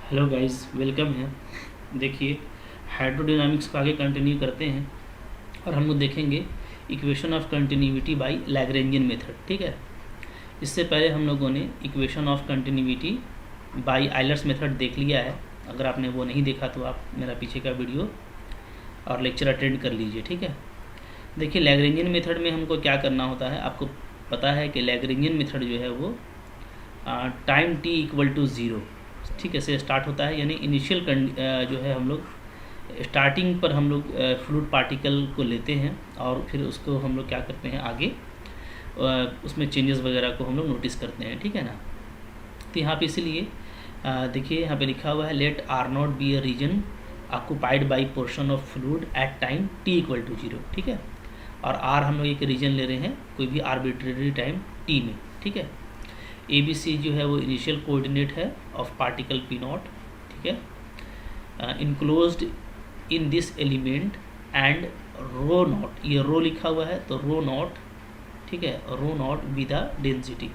Hello guys, welcome है। देखिए, hydrodynamics को आगे कंटिन्यू करते हैं और हम लोग देखेंगे equation of continuity by Lagrangian method. ठीक है, इससे पहले हम लोगों ने equation of continuity by Euler's method देख लिया है। अगर आपने वो नहीं देखा तो आप मेरा पीछे का वीडियो और लेक्चर अटेंड कर लीजिए। ठीक है, देखिए लैग्रेंजियन मेथड में हमको क्या करना होता है, आपको पता है कि लैग्रेंजियन मेथड जो है वो time T equal to zero, ठीक है, से स्टार्ट होता है। यानी इनिशियल जो है हम लोग स्टार्टिंग पर हम लोग फ्लूइड पार्टिकल को लेते हैं और फिर उसको हम लोग क्या करते हैं आगे उसमें चेंजेस वगैरह को हम लोग नोटिस करते हैं। ठीक है ना। तो यहाँ पे इसीलिए देखिए यहाँ पे लिखा हुआ है let R naught be a region occupied by portion of fluid at time T equal to zero. ठीक है, और आर हम लोग एक रीजन ले रहे हैं कोई भी आर्बिट्रेरी टाइम टी में। ठीक है, ए बी सी जो है वो इनिशियल कोऑर्डिनेट है ऑफ पार्टिकल पी नॉट। ठीक है, enclosed in this element and rho naught, ये रो लिखा हुआ है तो रो नॉट, ठीक है, rho not with the density,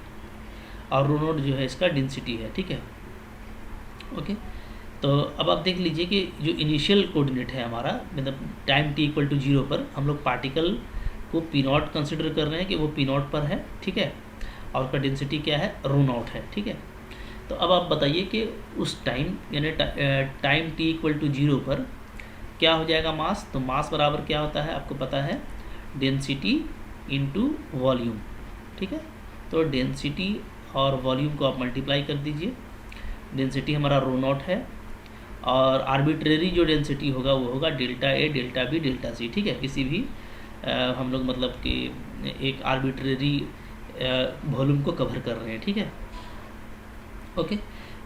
और रो नॉट जो है इसका डेंसिटी है। ठीक है, ओके। तो अब आप देख लीजिए कि जो इनिशियल कोऑर्डिनेट है हमारा, मतलब time T equal to zero पर हम लोग पार्टिकल को पी नॉट कंसिडर कर रहे हैं कि वो पी नॉट पर है। ठीक है, और उसका डेंसिटी क्या है, रो नॉट है। ठीक है, तो अब आप बताइए कि उस टाइम यानी time T equal to zero पर क्या हो जाएगा मास। तो मास बराबर क्या होता है आपको पता है, डेंसिटी इनटू वॉल्यूम। ठीक है, तो डेंसिटी और वॉल्यूम को आप मल्टीप्लाई कर दीजिए। डेंसिटी हमारा रो नॉट है और आर्बिट्रेरी जो डेंसिटी होगा वो होगा delta A, delta B, delta सी। ठीक है, किसी भी हम लोग मतलब कि एक आर्बिट्रेरी वॉल्यूम को कवर कर रहे हैं। ठीक है, ओके।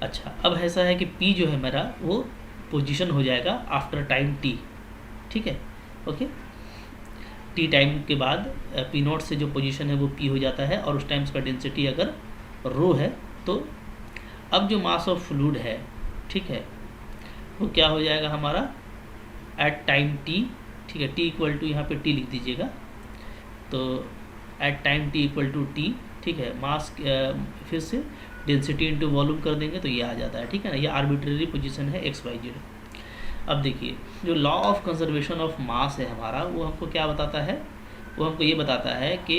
अच्छा, अब ऐसा है कि P जो है मेरा वो पोजीशन हो जाएगा आफ्टर टाइम T। ठीक है, ओके। T टाइम के बाद P नॉट से जो पोजीशन है वो P हो जाता है और उस टाइम उसका डेंसिटी अगर रो है तो अब जो मास ऑफ फ्लूइड है, ठीक है, वो क्या हो जाएगा हमारा एट टाइम T। ठीक है, T इक्वल टू यहाँ पे T लिख दीजिएगा, तो at time T equal to T। ठीक है, मास फिर से डेंसिटी इंटू वॉल्यूम कर देंगे तो ये आ जाता है। ठीक है ना, ये आर्बिट्रेरी पोजीशन है एक्स वाई जेड। अब देखिए जो law of conservation of mass है हमारा, वो हमको क्या बताता है, वो हमको ये बताता है कि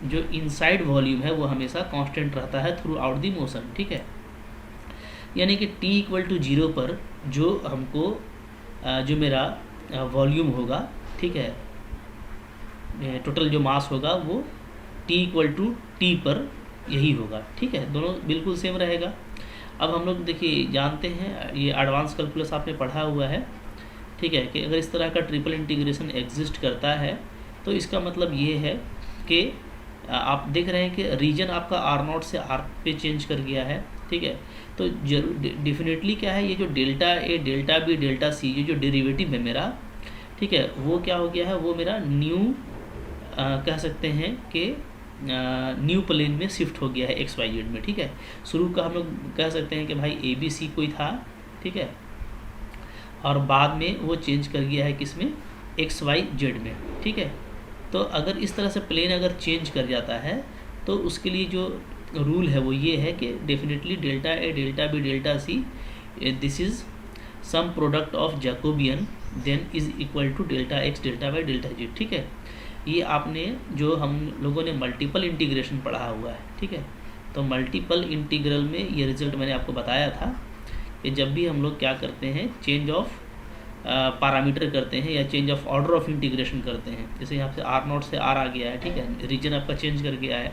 जो इनसाइड वॉल्यूम है वो हमेशा कांस्टेंट रहता है थ्रू आउट दी मोशन। ठीक है, यानी कि T इक्वल टू ज़ीरो पर जो हमको जो मेरा वॉल्यूम होगा, ठीक है, टोटल जो मास होगा वो T इक्वल टू टी पर यही होगा। ठीक है, दोनों बिल्कुल सेम रहेगा। अब हम लोग देखिए जानते हैं, ये एडवांस कैलकुलस आपने पढ़ा हुआ है। ठीक है, कि अगर इस तरह का ट्रिपल इंटीग्रेशन एग्जिस्ट करता है तो इसका मतलब ये है कि आप देख रहे हैं कि रीजन आपका आर नॉट से आर पे चेंज कर गया है। ठीक है, तो डेफिनेटली क्या है, ये जो delta A, delta B, delta सी ये जो डेरिवेटिव है मेरा, ठीक है, वो क्या हो गया है, वो मेरा न्यू कह सकते हैं कि न्यू प्लेन में शिफ्ट हो गया है एक्स वाई जेड में। ठीक है, शुरू का हम लोग कह सकते हैं कि भाई ए बी सी कोई था, ठीक है, और बाद में वो चेंज कर गया है किस में, एक्स वाई जेड में। ठीक है, तो अगर इस तरह से प्लेन अगर चेंज कर जाता है तो उसके लिए जो रूल है वो ये है कि definitely delta A, delta B, delta C this is some product of Jacobian then is equal to delta X, delta Y, delta Z. ठीक है, ये आपने जो हम लोगों ने मल्टीपल इंटीग्रेशन पढ़ा हुआ है। ठीक है, तो मल्टीपल इंटीग्रल में ये रिजल्ट मैंने आपको बताया था कि जब भी हम लोग क्या करते हैं, चेंज ऑफ पैरामीटर करते हैं या change of order of integration करते हैं, जैसे यहाँ से आर नॉट से आर आ गया है, ठीक है, रीजन आपका चेंज कर गया है,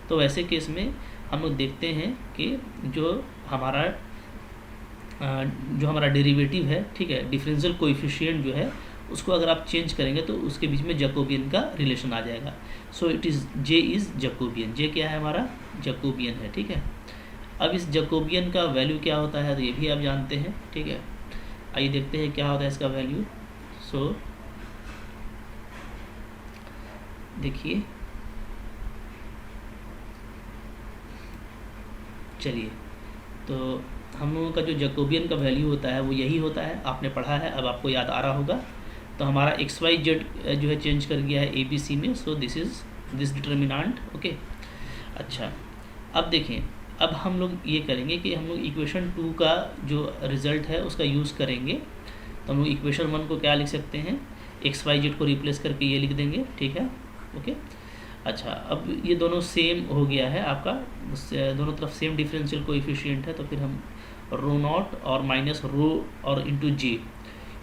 तो वैसे केस में हम लोग देखते हैं कि जो हमारा डेरिवेटिव है, ठीक है, डिफरेंशियल कोएफिशिएंट जो है उसको अगर आप चेंज करेंगे तो उसके बीच में जैकोबियन का रिलेशन आ जाएगा। So it is J is Jacobian, J क्या है हमारा, जैकोबियन है। ठीक है, अब इस जैकोबियन का वैल्यू क्या होता है तो ये भी आप जानते हैं। ठीक है, आइए देखते हैं क्या होता है इसका वैल्यू। सो देखिए, चलिए, तो हम लोगों का जो जैकोबियन का वैल्यू होता है वो यही होता है, आपने पढ़ा है, अब आपको याद आ रहा होगा। तो हमारा एक्स वाई जेड जो है चेंज कर गया है ए बी सी में, so this is this determinant. Okay, अच्छा, अब देखें अब हम लोग ये करेंगे कि हम लोग इक्वेशन 2 का जो रिज़ल्ट है उसका यूज़ करेंगे। तो हम लोग इक्वेशन 1 को क्या लिख सकते हैं, एक्स वाई जेड को रिप्लेस करके ये लिख देंगे, ठीक है, ओके। अच्छा, अब ये दोनों सेम हो गया है आपका, दोनों तरफ सेम डिफरेंशियल कोएफिशिएंट है, तो फिर हम रो नॉट और माइनस रो और इंटू जे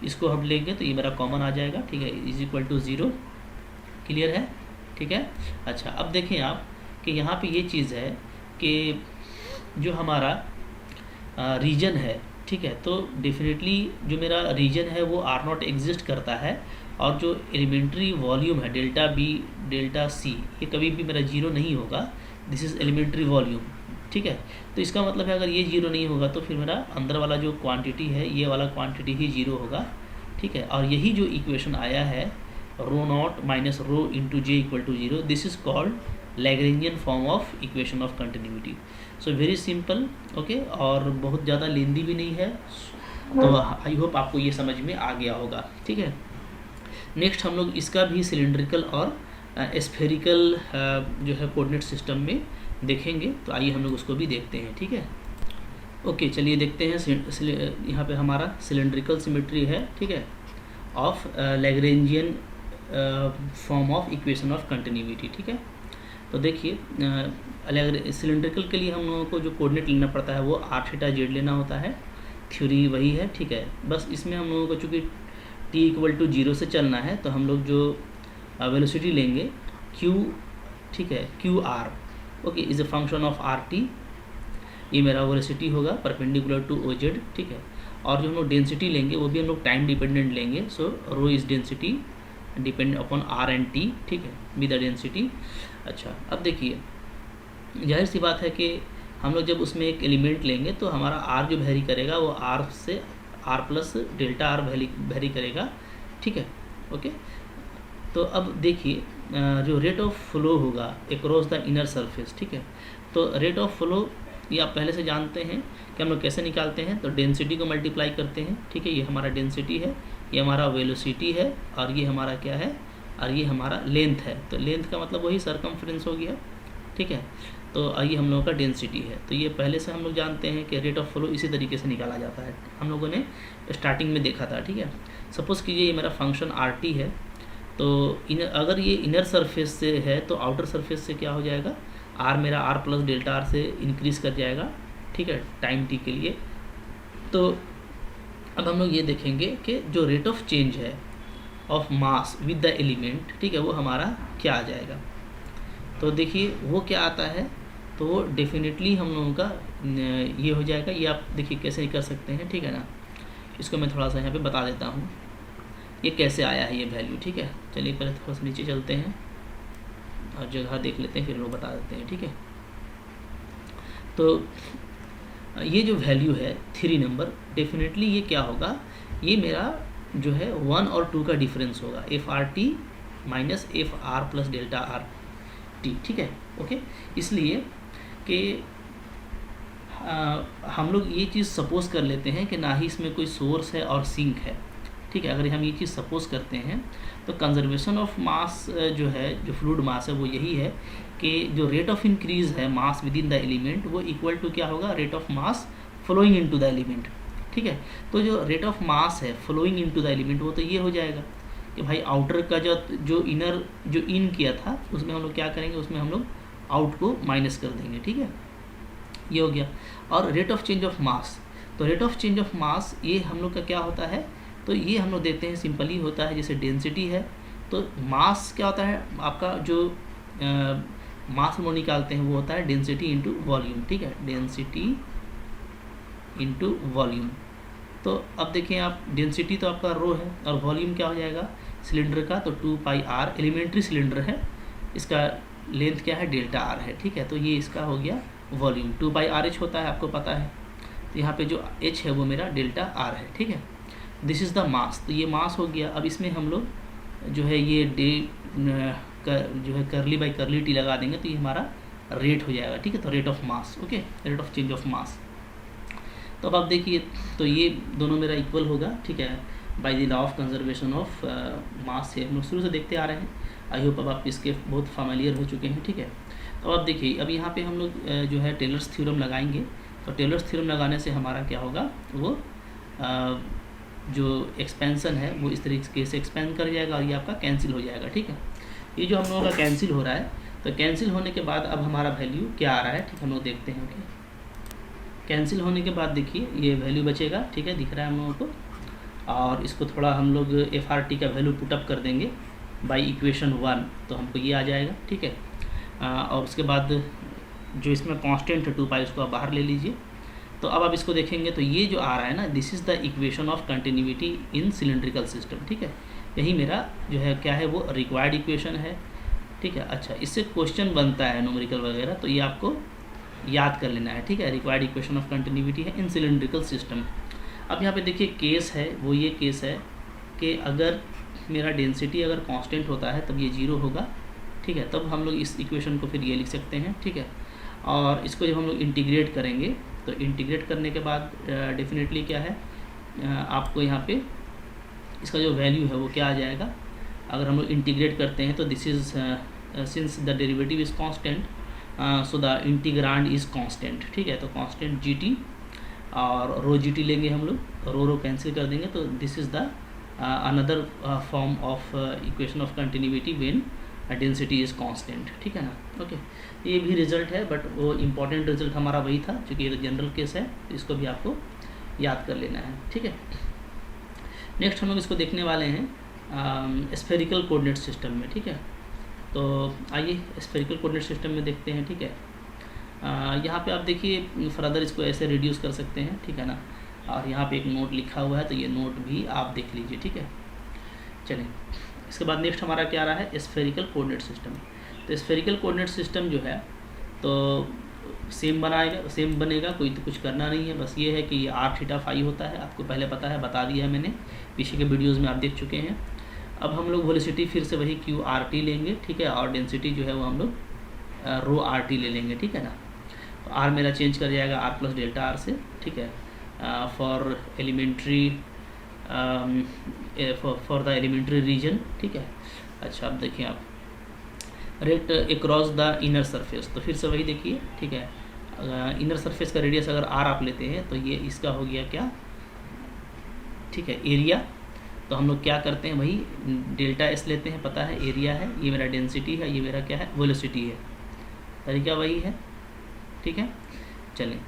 इसको हम लेंगे तो ये मेरा कॉमन आ जाएगा, ठीक है, इज इक्वल टू 0। क्लियर है, ठीक है। अच्छा, अब देखें आप कि यहाँ पे ये चीज़ है कि जो हमारा रीजन है, ठीक है, तो डेफिनेटली जो मेरा रीजन है वो आर नॉट एग्जिस्ट करता है, और जो एलिमेंट्री वॉल्यूम है डेल्टा बी डेल्टा सी ये कभी भी मेरा जीरो नहीं होगा, दिस इज़ एलिमेंट्री वॉल्यूम, ठीक है। तो इसका मतलब है अगर ये जीरो नहीं होगा तो फिर मेरा अंदर वाला जो क्वांटिटी है ये वाला क्वांटिटी ही जीरो होगा, ठीक है। और यही जो इक्वेशन आया है rho not minus rho into J equal to 0, this is called Lagrangian form of equation of continuity. So very simple, okay, और बहुत ज़्यादा लेंदी भी नहीं है, तो आई होप आपको ये समझ में आ गया होगा, ठीक है। नेक्स्ट हम लोग इसका भी सिलेंड्रिकल और स्फेरिकल जो है कोऑर्डिनेट सिस्टम में देखेंगे, तो आइए हम लोग उसको भी देखते हैं, ठीक है। ओके, चलिए देखते हैं। यहाँ पे हमारा सिलेंड्रिकल सिमेट्री है, ठीक है, of Lagrangian form of equation of continuity, ठीक है। तो देखिए सिलेंड्रिकल के लिए हम लोगों को जो कोऑर्डिनेट लेना पड़ता है वो आर थीटा जेड लेना होता है, थ्योरी वही है, ठीक है। बस इसमें हम लोगों को चूँकि टी इक्वल टू 0 से चलना है तो हम लोग जो वेलोसिटी लेंगे q, ठीक है, Q R, okay, is a function of R T, ये मेरा वेलोसिटी होगा परपेंडिकुलर टू ओ जेड, ठीक है। और जो हम लोग डेंसिटी लेंगे वो भी हम लोग टाइम डिपेंडेंट लेंगे, so rho is density depend upon r and t, ठीक है, विद द डेंसिटी। अच्छा, अब देखिए जाहिर सी बात है कि हम लोग जब उसमें एक एलिमेंट लेंगे तो हमारा आर जो वेरी करेगा वो आर से R plus delta R vary करेगा, ठीक है, ओके। तो अब देखिए जो रेट ऑफ फ्लो होगा अक्रॉस द इनर सरफेस, ठीक है, तो रेट ऑफ फ्लो ये आप पहले से जानते हैं कि हम लोग कैसे निकालते हैं, तो डेंसिटी को मल्टीप्लाई करते हैं, ठीक है, ये हमारा डेंसिटी है, ये हमारा वेलोसिटी है, और ये हमारा क्या है, और ये हमारा लेंथ है, तो लेंथ का मतलब वही सरकमफ्रेंस हो गया, ठीक है। तो ये हम लोगों का डेंसिटी है, तो ये पहले से हम लोग जानते हैं कि रेट ऑफ फ्लो इसी तरीके से निकाला जाता है, हम लोगों ने स्टार्टिंग में देखा था, ठीक है। सपोज़ कीजिए ये मेरा फंक्शन आर टी है, तो अगर ये इनर सरफेस से है तो आउटर सरफेस से क्या हो जाएगा, आर मेरा आर प्लस डेल्टा आर से इंक्रीज़ कर जाएगा, ठीक है, टाइम टी के लिए। तो अब हम लोग ये देखेंगे कि जो रेट ऑफ चेंज है of mass with the element, ठीक है, वो हमारा क्या आ जाएगा। तो देखिए वो क्या आता है, तो वो डेफिनेटली हम लोगों का ये हो जाएगा, ये आप देखिए कैसे कर सकते हैं, ठीक है ना। इसको मैं थोड़ा सा यहाँ पे बता देता हूँ ये कैसे आया है ये वैल्यू, ठीक है। चलिए पहले थोड़ा सा नीचे चलते हैं और जगह देख लेते हैं, फिर वो बता देते हैं, ठीक है। तो ये जो वैल्यू है 3 नंबर, डेफिनेटली ये क्या होगा, ये मेरा जो है 1 और 2 का डिफरेंस होगा, F R T minus F R plus delta R T, ठीक है, ओके। इसलिए कि हम लोग ये चीज़ सपोज़ कर लेते हैं कि ना ही इसमें कोई सोर्स है और सिंक है, ठीक है। अगर हम ये चीज़ सपोज़ करते हैं तो कंजर्वेशन ऑफ मास जो है, जो फ्लूइड मास है, वो यही है कि जो रेट ऑफ इंक्रीज़ है mass within the element वो इक्वल टू क्या होगा, rate of mass flowing into the element, ठीक है। तो जो रेट ऑफ मास है फ्लोइंग इनटू द एलिमेंट वो तो ये हो जाएगा कि भाई आउटर का जो इनर जो इन किया था उसमें हम लोग क्या करेंगे, उसमें हम लोग आउट को माइनस कर देंगे, ठीक है, ये हो गया। और rate of change of mass, तो rate of change of mass ये हम लोग का क्या होता है, तो ये हम लोग देखते हैं सिंपली होता है, जैसे डेंसिटी है तो मास क्या होता है आपका, जो मास हम लोग निकालते हैं वो होता है डेंसिटी इंटू वॉल्यूम, ठीक है, डेंसिटी इंटू वॉल्यूम। तो अब देखें आप, डेंसिटी तो आपका रो है और वॉल्यूम क्या हो जाएगा सिलेंडर का, तो 2 पाई आर, एलिमेंट्री सिलेंडर है, इसका लेंथ क्या है डेल्टा आर है, ठीक है। तो ये इसका हो गया वॉल्यूम, 2 पाई आर एच होता है, आपको पता है। तो यहाँ पे जो एच है वो मेरा डेल्टा आर है, ठीक है। दिस इज़ द मास, तो ये मास हो गया। अब इसमें हम लोग जो है ये जो है करली बाई करली टी लगा देंगे तो ये हमारा रेट हो जाएगा, ठीक है। तो rate of mass, okay, rate of change of mass. तो अब आप देखिए, तो ये दोनों मेरा इक्वल होगा, ठीक है, by the law of conservation of mass से हम लोग शुरू से देखते आ रहे हैं। आई होप अब आप इसके बहुत फेमिलियर हो चुके हैं, ठीक है। तो अब देखिए, अब यहाँ पे हम लोग जो है टेलर्स थ्योरम लगाएंगे। तो टेलर्स थ्योरम लगाने से हमारा क्या होगा, वो जो एक्सपेंसन है वो इस तरीके से एक्सपेंड कर जाएगा और ये आपका कैंसिल हो जाएगा। ठीक है, ये जो हम लोगों का कैंसिल हो रहा है, तो कैंसिल होने के बाद अब हमारा वैल्यू क्या आ रहा है, ठीक, हम लोग देखते हैं। ओके, कैंसिल होने के बाद देखिए ये वैल्यू बचेगा, ठीक है, दिख रहा है हम लोगों को। और इसको थोड़ा हम लोग FRT का वैल्यू पुटअप कर देंगे बाई इक्वेशन 1, तो हमको ये आ जाएगा। ठीक है, और उसके बाद जो इसमें कांस्टेंट है 2 पाई, उसको आप बाहर ले लीजिए। तो अब आप इसको देखेंगे तो ये जो आ रहा है ना, this is the equation of continuity in cylindrical system. ठीक है, यही मेरा जो है क्या है, वो रिक्वायर्ड इक्वेशन है। ठीक है, अच्छा, इससे क्वेश्चन बनता है न्यूमेरिकल वगैरह, तो ये आपको याद कर लेना है। ठीक है, रिक्वायर्ड इक्वेशन ऑफ कंटिन्यूटी है इन सिलेंड्रिकल सिस्टम। अब यहाँ पे देखिए केस है, वो ये केस है कि अगर मेरा डेंसिटी अगर कांस्टेंट होता है तब ये 0 होगा। ठीक है, तब हम लोग इस इक्वेशन को फिर ये लिख सकते हैं। ठीक है, और इसको जब हम लोग इंटीग्रेट करेंगे, तो इंटीग्रेट करने के बाद डेफिनेटली क्या है, आपको यहाँ पे इसका जो वैल्यू है वो क्या आ जाएगा। अगर हम लोग इंटीग्रेट करते हैं तो this is since the derivative is constant, so the integrand is constant. ठीक है, तो कांस्टेंट GT और रो GT लेंगे हम लोग, रो कैंसिल कर देंगे, तो this is the another form of equation of continuity when density is constant. ठीक है ना। ओके, ये भी रिजल्ट है, बट वो इम्पॉर्टेंट रिजल्ट हमारा वही था, क्योंकि ये जनरल केस है, तो इसको भी आपको याद कर लेना है। ठीक है, नेक्स्ट हम लोग इसको देखने वाले हैं स्फेरिकल कोऑर्डिनेट सिस्टम में। ठीक है, तो आइए स्फेरिकल कोऑर्डिनेट सिस्टम में देखते हैं। ठीक है, यहाँ पे आप देखिए फर्दर इसको ऐसे रिड्यूस कर सकते हैं। ठीक है ना, और यहाँ पे एक नोट लिखा हुआ है, तो ये नोट भी आप देख लीजिए। ठीक है, चलिए इसके बाद नेक्स्ट हमारा क्या रहा है, स्फेरिकल कोऑर्डिनेट सिस्टम। तो स्फेरिकल कोऑर्डिनेट सिस्टम जो है तो सेम बनेगा, कोई तो कुछ करना नहीं है, बस ये है कि r θ φ होता है, आपको पहले पता है, बता दिया है मैंने, पीछे के वीडियोज़ में आप देख चुके हैं। अब हम लोग वेलोसिटी फिर से वही QRT लेंगे। ठीक है, और डेंसिटी जो है वो हम लोग ρRT ले लेंगे। ठीक है ना, तो R मेरा चेंज कर जाएगा R + Δr से। ठीक है, for elementary for the elementary region. ठीक है, अच्छा अब देखिए आप rate across the inner surface, तो फिर से वही देखिए। ठीक है, इनर सरफेस का रेडियस अगर R आप लेते हैं तो ये इसका हो गया क्या, ठीक है, एरिया। तो हम लोग क्या करते हैं, वही Δs लेते हैं, पता है एरिया है, ये मेरा डेंसिटी है, ये मेरा क्या है, वेलोसिटी है, तरीका वही है। ठीक है, चलें,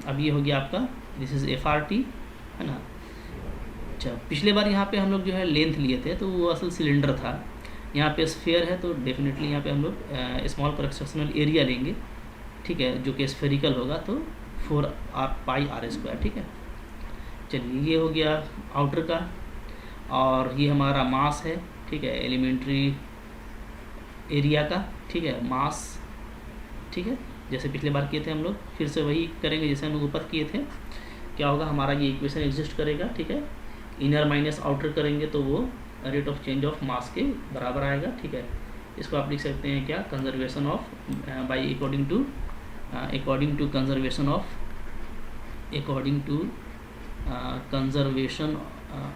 अब ये हो गया आपका, दिस इज़ FRT, है ना। अच्छा, पिछले बार यहाँ पे हम लोग जो है लेंथ लिए थे, तो वो असल सिलेंडर था, यहाँ पे स्फीयर है, तो डेफिनेटली यहाँ पे हम लोग स्मॉल क्रॉस एरिया लेंगे। ठीक है, जो कि स्फेरिकल होगा, तो 4πr²। ठीक है, चलिए ये हो गया आउटर का, और ये हमारा मास है। ठीक है, एलिमेंट्री एरिया का। ठीक है, मास। ठीक है, जैसे पिछले बार किए थे हम लोग, फिर से वही करेंगे जैसे हम लोग ऊपर किए थे। क्या होगा, हमारा ये इक्वेशन एग्जिस्ट करेगा। ठीक है, इनर माइनस आउटर करेंगे तो वो रेट ऑफ चेंज ऑफ मास के बराबर आएगा। ठीक है, इसको आप लिख सकते हैं क्या, conservation of by according to conservation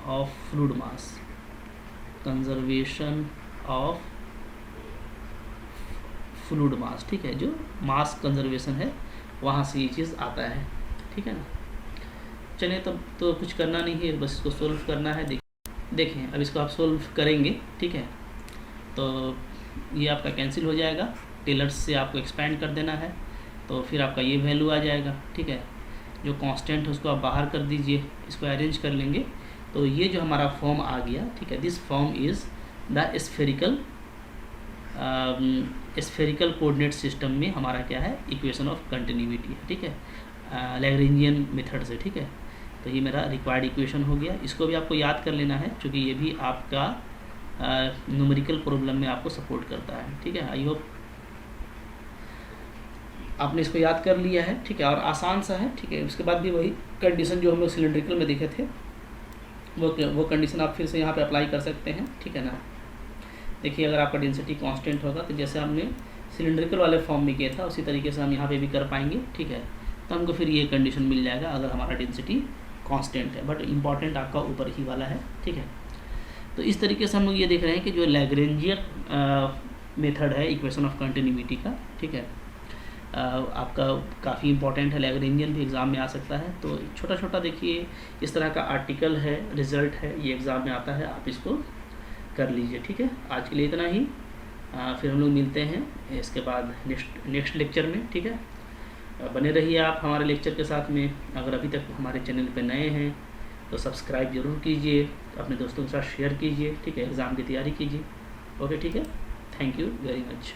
of fluid mass, conservation of fluid mass. ठीक है, जो मास कंजर्वेशन है वहाँ से ये चीज़ आता है। ठीक है ना, चलिए तब तो कुछ करना नहीं है, बस इसको सोल्व करना है। देखें अब इसको आप सोल्व करेंगे। ठीक है, तो ये आपका कैंसिल हो जाएगा, टेलर्स से आपको एक्सपेंड कर देना है, तो फिर आपका ये वैल्यू आ जाएगा। ठीक है, जो कांस्टेंट है उसको आप बाहर कर दीजिए, इसको अरेंज कर लेंगे, तो ये जो हमारा फॉर्म आ गया। ठीक है, this form is the spherical coordinate system में हमारा क्या है, इक्वेशन ऑफ कंटिन्यूटी है। ठीक है, लैग्रेंजियन मेथड से। ठीक है, तो ये मेरा रिक्वायर्ड इक्वेशन हो गया, इसको भी आपको याद कर लेना है, क्योंकि ये भी आपका न्यूमेरिकल प्रॉब्लम में आपको सपोर्ट करता है। ठीक है, आई होप आपने इसको याद कर लिया है। ठीक है, और आसान सा है। ठीक है, उसके बाद भी वही कंडीशन जो हम लोग सिलेंड्रिकल में देखे थे, वो कंडीशन आप फिर से यहाँ पे अप्लाई कर सकते हैं। ठीक है ना, देखिए अगर आपका डेंसिटी कांस्टेंट होगा, तो जैसे हमने सिलेंड्रिकल वाले फॉर्म में किया था उसी तरीके से हम यहाँ पे भी कर पाएंगे। ठीक है, तो हमको फिर ये कंडीशन मिल जाएगा अगर हमारा डेंसिटी कांस्टेंट है, बट इम्पॉर्टेंट आपका ऊपर ही वाला है। ठीक है, तो इस तरीके से हम लोग ये देख रहे हैं कि जो लैग्रेंजियन मेथड है इक्वेशन ऑफ कंटिन्यूटी का, ठीक है। आपका काफ़ी इंपॉर्टेंट है, लैग्रेंजियन भी एग्ज़ाम में आ सकता है। तो छोटा छोटा देखिए इस तरह का आर्टिकल है, रिज़ल्ट है, ये एग्ज़ाम में आता है, आप इसको कर लीजिए, ठीक है। आज के लिए इतना ही, फिर हम लोग मिलते हैं इसके बाद नेक्स्ट लेक्चर में, ठीक है। बने रहिए आप हमारे लेक्चर के साथ में। अगर अभी तक हमारे चैनल पे नए हैं तो सब्सक्राइब ज़रूर कीजिए, अपने दोस्तों के साथ शेयर कीजिए, ठीक है। एग्ज़ाम की तैयारी कीजिए। ओके, ठीक है। Thank you very much.